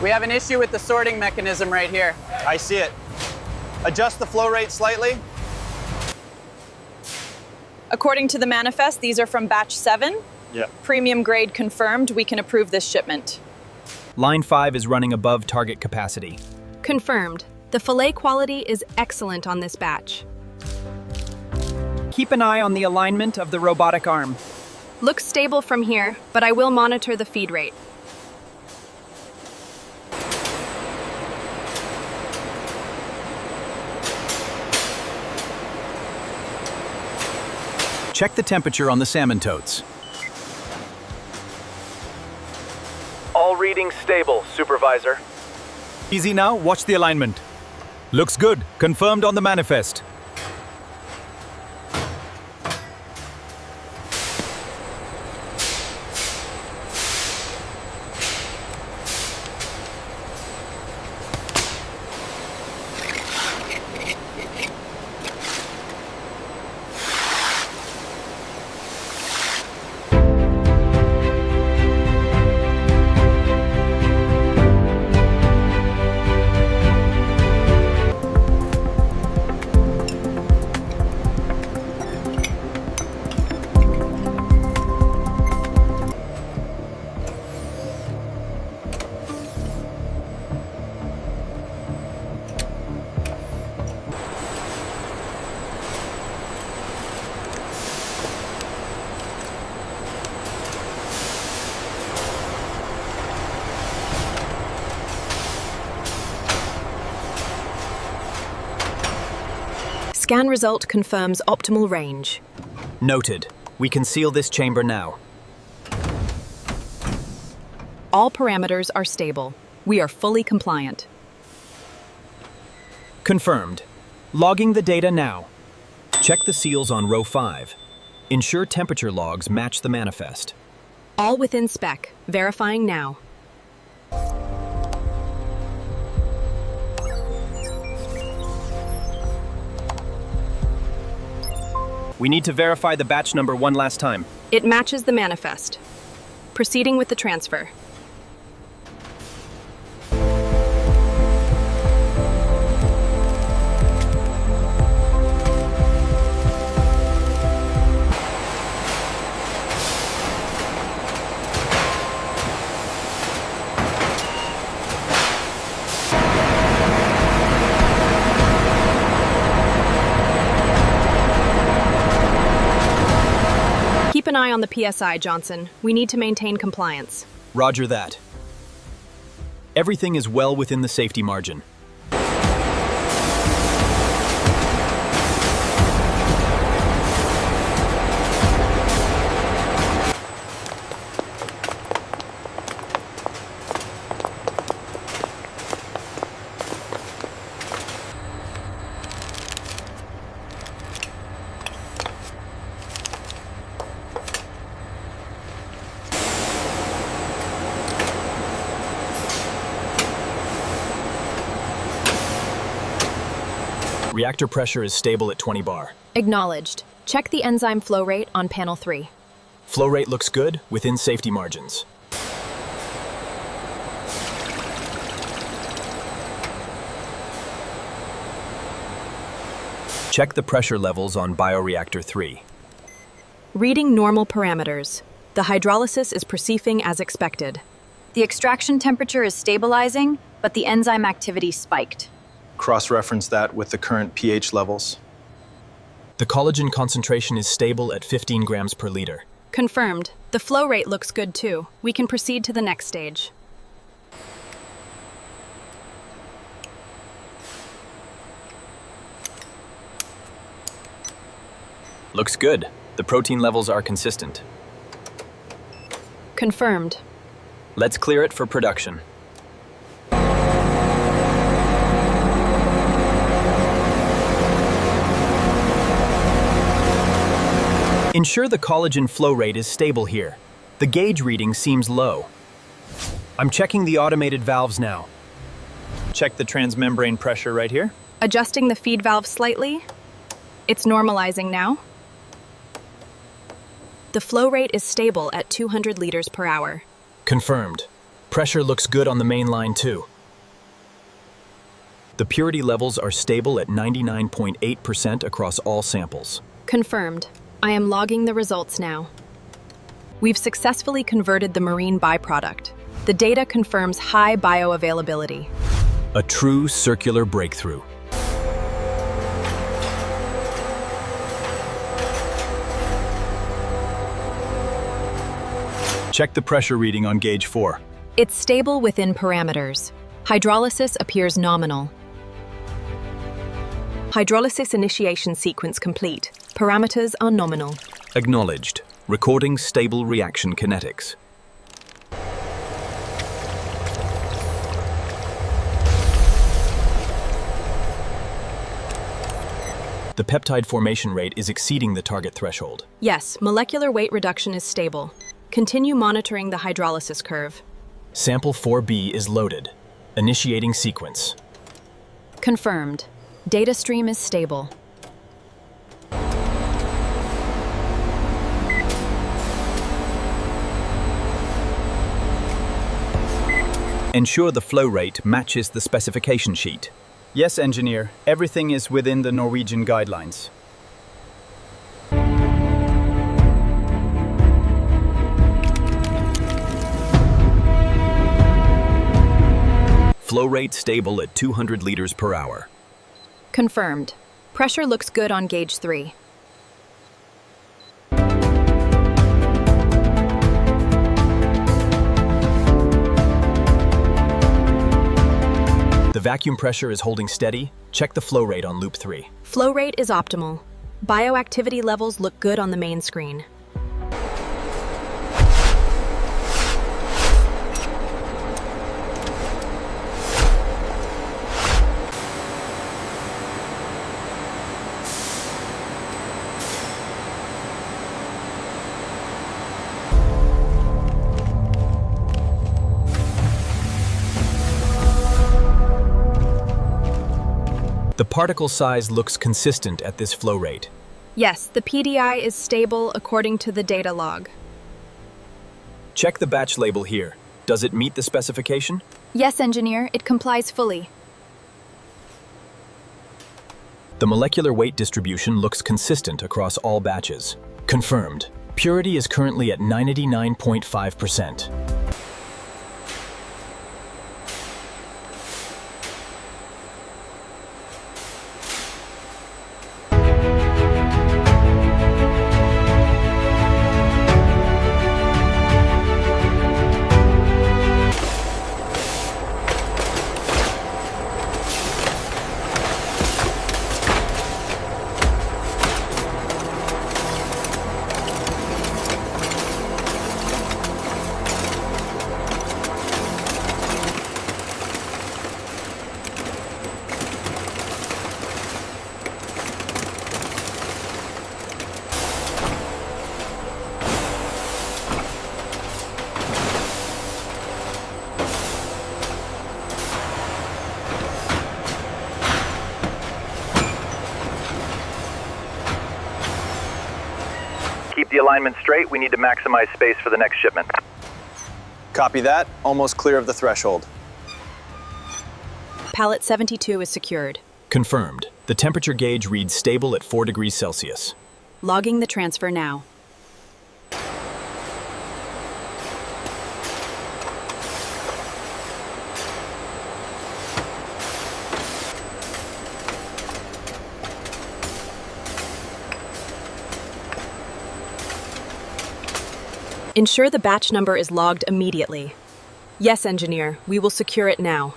We have an issue with the sorting mechanism right here. I see it. Adjust the flow rate slightly. According to the manifest, these are from batch 7. Yeah. Premium grade confirmed. We can approve this shipment. Line 5 is running above target capacity. Confirmed. The fillet quality is excellent on this batch. Keep an eye on the alignment of the robotic arm. Looks stable from here, but I will monitor the feed rate. Check the temperature on the salmon totes. All readings stable, Supervisor. Easy now, watch the alignment. Looks good, confirmed on the manifest. Scan result confirms optimal range. Noted. We can seal this chamber now. All parameters are stable. We are fully compliant. Confirmed. Logging the data now. Check the seals on row 5. Ensure temperature logs match the manifest. All within spec. Verifying now. We need to verify the batch number one last time. It matches the manifest. Proceeding with the transfer. Keep an eye on the PSI, Johnson. We need to maintain compliance. Roger that. Everything is well within the safety margin. Reactor pressure is stable at 20 bar. Acknowledged. Check the enzyme flow rate on panel 3. Flow rate looks good, within safety margins. Check the pressure levels on bioreactor 3. Reading normal parameters. The hydrolysis is proceeding as expected. The extraction temperature is stabilizing, but the enzyme activity spiked. Cross-reference that with the current pH levels. The collagen concentration is stable at 15 grams per liter. Confirmed. The flow rate looks good too. We can proceed to the next stage. Looks good. The protein levels are consistent. Confirmed. Let's clear it for production. Ensure the collagen flow rate is stable here. The gauge reading seems low. I'm checking the automated valves now. Check the transmembrane pressure right here. Adjusting the feed valve slightly. It's normalizing now. The flow rate is stable at 200 liters per hour. Confirmed. Pressure looks good on the main line too. The purity levels are stable at 99.8% across all samples. Confirmed. I am logging the results now. We've successfully converted the marine byproduct. The data confirms high bioavailability. A true circular breakthrough. Check the pressure reading on gauge 4. It's stable within parameters. Hydrolysis appears nominal. Hydrolysis initiation sequence complete. Parameters are nominal. Acknowledged. Recording stable reaction kinetics. The peptide formation rate is exceeding the target threshold. Yes, molecular weight reduction is stable. Continue monitoring the hydrolysis curve. Sample 4B is loaded. Initiating sequence. Confirmed. Data stream is stable. Ensure the flow rate matches the specification sheet. Yes, engineer. Everything is within the Norwegian guidelines. Flow rate stable at 200 liters per hour. Confirmed. Pressure looks good on gauge 3. The vacuum pressure is holding steady. Check the flow rate on loop 3. Flow rate is optimal. Bioactivity levels look good on the main screen. The particle size looks consistent at this flow rate. Yes, the PDI is stable according to the data log. Check the batch label here. Does it meet the specification? Yes, engineer, it complies fully. The molecular weight distribution looks consistent across all batches. Confirmed. Purity is currently at 99.5%. Keep the alignment straight. We need to maximize space for the next shipment. Copy that. Almost clear of the threshold. Pallet 72 is secured. Confirmed. The temperature gauge reads stable at 4 degrees Celsius. Logging the transfer now. Ensure the batch number is logged immediately. Yes, engineer, we will secure it now.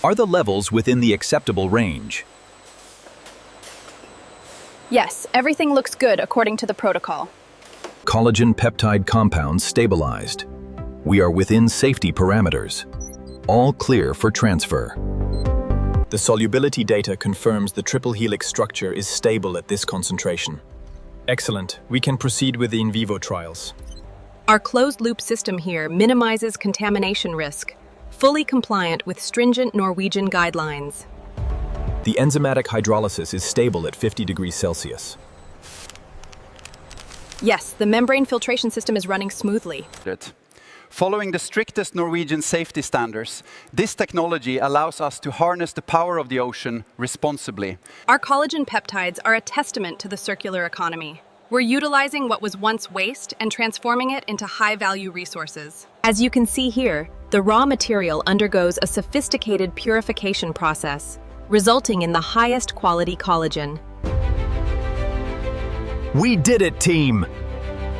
Are the levels within the acceptable range? Yes, everything looks good according to the protocol. Collagen peptide compounds stabilized. We are within safety parameters. All clear for transfer. The solubility data confirms the triple helix structure is stable at this concentration. Excellent. We can proceed with the in vivo trials. Our closed-loop system here minimizes contamination risk, fully compliant with stringent Norwegian guidelines. The enzymatic hydrolysis is stable at 50 degrees Celsius. Yes, the membrane filtration system is running smoothly. Following the strictest Norwegian safety standards, this technology allows us to harness the power of the ocean responsibly. Our collagen peptides are a testament to the circular economy. We're utilizing what was once waste and transforming it into high-value resources. As you can see here, the raw material undergoes a sophisticated purification process, resulting in the highest quality collagen. We did it, team!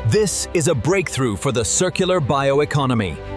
This is a breakthrough for the circular bioeconomy.